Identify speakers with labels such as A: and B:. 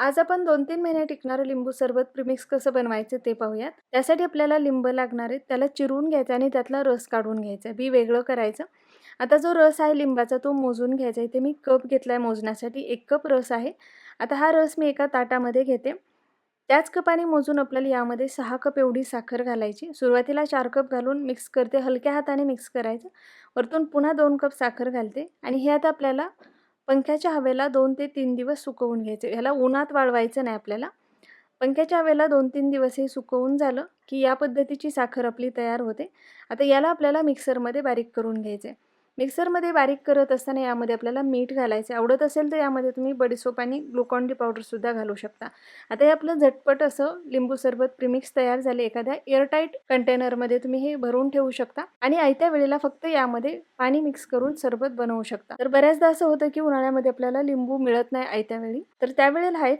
A: आज आपण 2-3 महिने टिकणारं लिंबू सरबत प्रीमिक्स कसं बनवायचं ते पाहूयात. त्यासाठी आपल्याला लिंब लागणार आहेत. त्याला चिरून घ्यायचं आणि त्यातला रस काढून घ्यायचा. बी वेगळं करायचं. आता जो रस आहे लिंबाचा तो मोजून घ्यायचा. इथे मी कप घेतलाय मोजण्यासाठी. 1 कप रस आहे. आता हा रस मी एका ताटामध्ये घेते. त्याच कपाने मोजून आपल्याला यामध्ये 6 कप एवढी साखर घालायची. सुरुवातीला 4 कप घालून मिक्स करते. हलक्या हाताने मिक्स करायचं. वरतून पुन्हा 2 कप साखर घालते आणि हे आता आपल्याला पंख्याच्या हवेला 2 ते 3 दिवस सुकवून घ्यायचे. ह्याला उन्हात वाळवायचं नाही आपल्याला. पंख्याच्या हवेला 2-3 दिवस हे सुकवून झालं, की या पद्धतीची साखर आपली तयार होते. आता याला आपल्याला मिक्सरमध्ये बारीक करून घ्यायचं आहे. मिक्सरमध्ये बारीक करत असताना यामध्ये आपल्याला मीठ घालायचं आहे. आवडत असेल तर यामध्ये तुम्ही बडीशोप आणि ग्लुकॉन-डी पावडरसुद्धा घालू शकता. आता हे आपलं झटपट असं लिंबू सरबत प्रीमिक्स तयार झाले. एखाद्या एअरटाईट कंटेनरमध्ये तुम्ही हे भरून ठेवू शकता आणि आयत्या वेळेला फक्त यामध्ये पाणी मिक्स करून सरबत बनवू शकता. तर बऱ्याचदा असं होतं, की उन्हाळ्यामध्ये आपल्याला लिंबू मिळत नाही आयत्या वेळी. तर त्यावेळेला हा एक